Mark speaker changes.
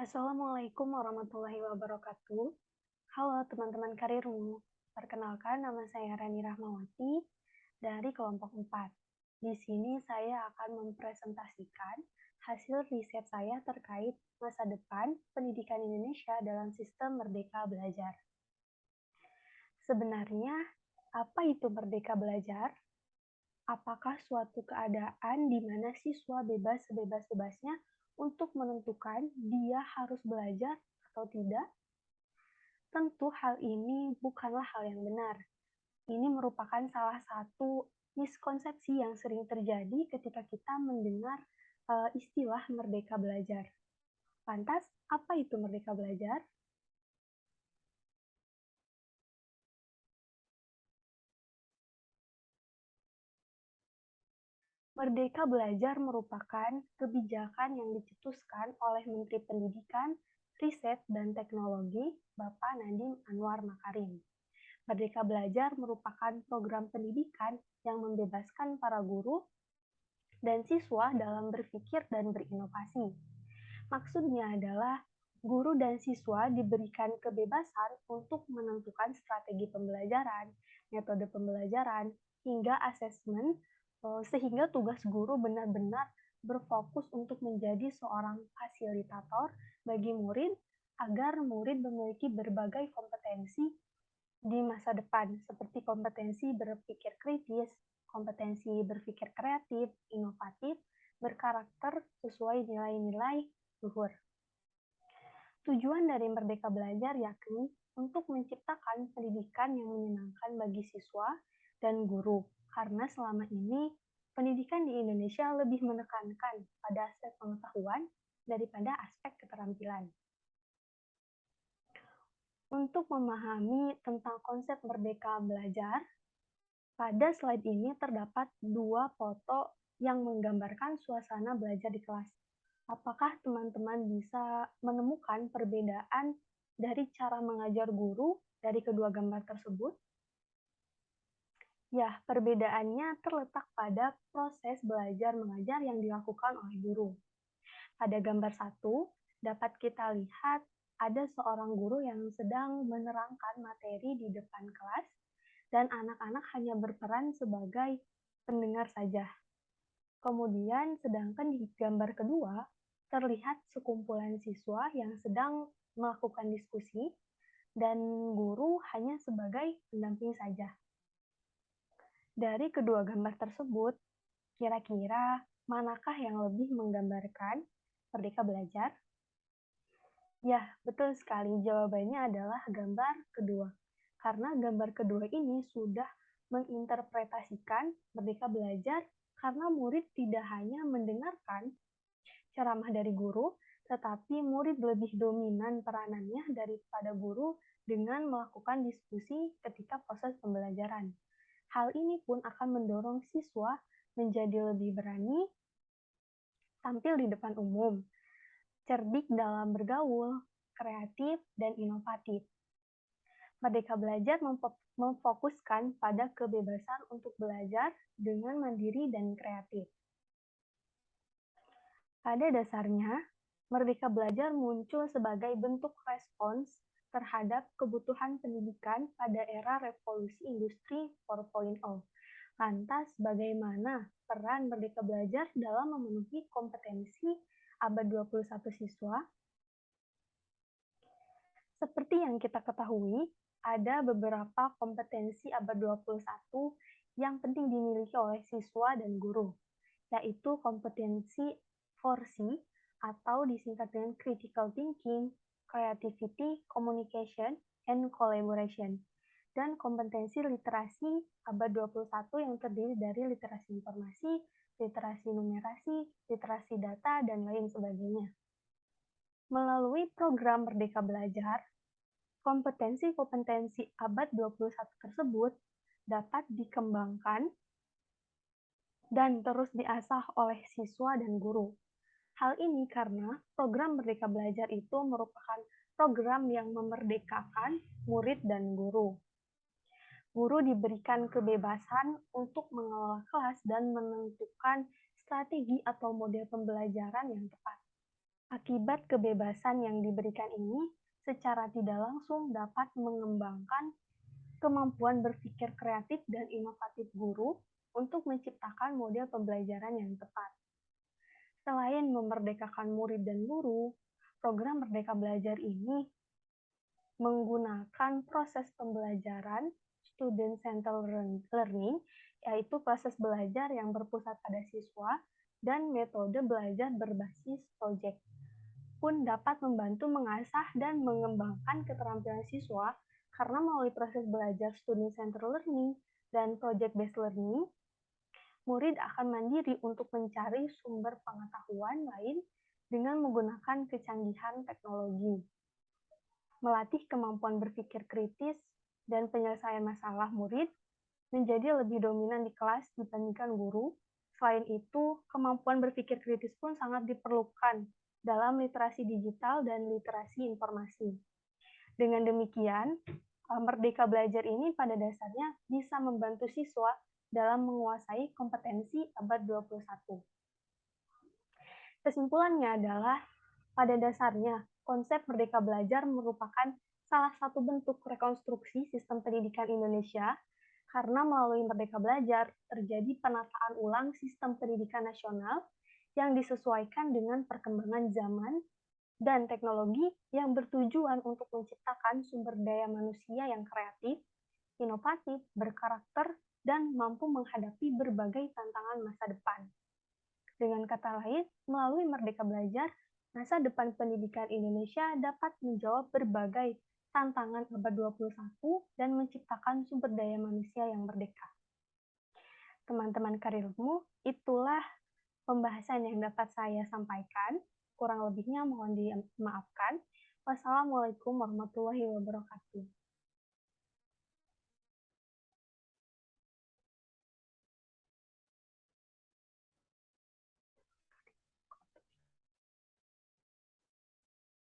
Speaker 1: Assalamualaikum warahmatullahi wabarakatuh. Halo teman-teman karirmu. Perkenalkan nama saya Rani Rahmawati dari kelompok 4. Di sini saya akan mempresentasikan hasil riset saya terkait masa depan pendidikan Indonesia dalam sistem Merdeka Belajar. Sebenarnya, apa itu Merdeka Belajar? Apakah suatu keadaan di mana siswa bebas sebebas-bebasnya untuk menentukan dia harus belajar atau tidak? Tentu hal ini bukanlah hal yang benar. Ini merupakan salah satu miskonsepsi yang sering terjadi ketika kita mendengar istilah merdeka belajar. Lantas, apa itu merdeka belajar? Merdeka Belajar merupakan kebijakan yang dicetuskan oleh Menteri Pendidikan, Riset, dan Teknologi, Bapak Nadiem Anwar Makarim. Merdeka Belajar merupakan program pendidikan yang membebaskan para guru dan siswa dalam berpikir dan berinovasi. Maksudnya adalah guru dan siswa diberikan kebebasan untuk menentukan strategi pembelajaran, metode pembelajaran, hingga asesmen sehingga tugas guru benar-benar berfokus untuk menjadi seorang fasilitator bagi murid agar murid memiliki berbagai kompetensi di masa depan, seperti kompetensi berpikir kritis, kompetensi berpikir kreatif, inovatif, berkarakter sesuai nilai-nilai luhur. Tujuan dari Merdeka Belajar yakni untuk menciptakan pendidikan yang menyenangkan bagi siswa dan guru, karena selama ini pendidikan di Indonesia lebih menekankan pada aspek pengetahuan daripada aspek keterampilan. Untuk memahami tentang konsep Merdeka Belajar, pada slide ini terdapat dua foto yang menggambarkan suasana belajar di kelas. Apakah teman-teman bisa menemukan perbedaan dari cara mengajar guru dari kedua gambar tersebut? Ya, perbedaannya terletak pada proses belajar mengajar yang dilakukan oleh guru. Pada gambar 1, dapat kita lihat ada seorang guru yang sedang menerangkan materi di depan kelas dan anak-anak hanya berperan sebagai pendengar saja. Kemudian, sedangkan di gambar kedua, terlihat sekumpulan siswa yang sedang melakukan diskusi dan guru hanya sebagai pendamping saja. Dari kedua gambar tersebut, kira-kira manakah yang lebih menggambarkan Merdeka Belajar? Ya, betul sekali. Jawabannya adalah gambar kedua. Karena gambar kedua ini sudah menginterpretasikan Merdeka Belajar karena murid tidak hanya mendengarkan ceramah dari guru, tetapi murid lebih dominan peranannya daripada guru dengan melakukan diskusi ketika proses pembelajaran. Hal ini pun akan mendorong siswa menjadi lebih berani tampil di depan umum, cerdik dalam bergaul, kreatif, dan inovatif. Merdeka Belajar memfokuskan pada kebebasan untuk belajar dengan mandiri dan kreatif. Pada dasarnya, Merdeka Belajar muncul sebagai bentuk respons terhadap kebutuhan pendidikan pada era revolusi industri 4.0. Lantas, bagaimana peran Merdeka Belajar dalam memenuhi kompetensi abad 21 siswa? Seperti yang kita ketahui, ada beberapa kompetensi abad 21 yang penting dimiliki oleh siswa dan guru, yaitu kompetensi 4C atau disingkat dengan critical thinking, creativity, communication, and collaboration, dan kompetensi literasi abad 21 yang terdiri dari literasi informasi, literasi numerasi, literasi data, dan lain sebagainya. Melalui program Merdeka Belajar, kompetensi-kompetensi abad 21 tersebut dapat dikembangkan dan terus diasah oleh siswa dan guru. Hal ini karena program Merdeka Belajar itu merupakan program yang memerdekakan murid dan guru. Guru diberikan kebebasan untuk mengelola kelas dan menentukan strategi atau model pembelajaran yang tepat. Akibat kebebasan yang diberikan ini secara tidak langsung dapat mengembangkan kemampuan berpikir kreatif dan inovatif guru untuk menciptakan model pembelajaran yang tepat. Selain memerdekakan murid dan guru, program Merdeka Belajar ini menggunakan proses pembelajaran student-centered learning, yaitu proses belajar yang berpusat pada siswa, dan metode belajar berbasis proyek pun dapat membantu mengasah dan mengembangkan keterampilan siswa karena melalui proses belajar student-centered learning dan project-based learning, murid akan mandiri untuk mencari sumber pengetahuan lain dengan menggunakan kecanggihan teknologi, melatih kemampuan berpikir kritis dan penyelesaian masalah murid menjadi lebih dominan di kelas dibandingkan guru. Selain itu, kemampuan berpikir kritis pun sangat diperlukan dalam literasi digital dan literasi informasi. Dengan demikian, Merdeka Belajar ini pada dasarnya bisa membantu siswa dalam menguasai kompetensi abad 21. Kesimpulannya adalah, pada dasarnya, konsep Merdeka Belajar merupakan salah satu bentuk rekonstruksi sistem pendidikan Indonesia karena melalui Merdeka Belajar terjadi penataan ulang sistem pendidikan nasional yang disesuaikan dengan perkembangan zaman dan teknologi yang bertujuan untuk menciptakan sumber daya manusia yang kreatif, inovatif, berkarakter, dan mampu menghadapi berbagai tantangan masa depan. Dengan kata lain, melalui Merdeka Belajar, masa depan pendidikan Indonesia dapat menjawab berbagai tantangan abad 21 dan menciptakan sumber daya manusia yang merdeka. Teman-teman karirmu, itulah pembahasan yang dapat saya sampaikan. Kurang lebihnya mohon dimaafkan. Wassalamualaikum warahmatullahi wabarakatuh.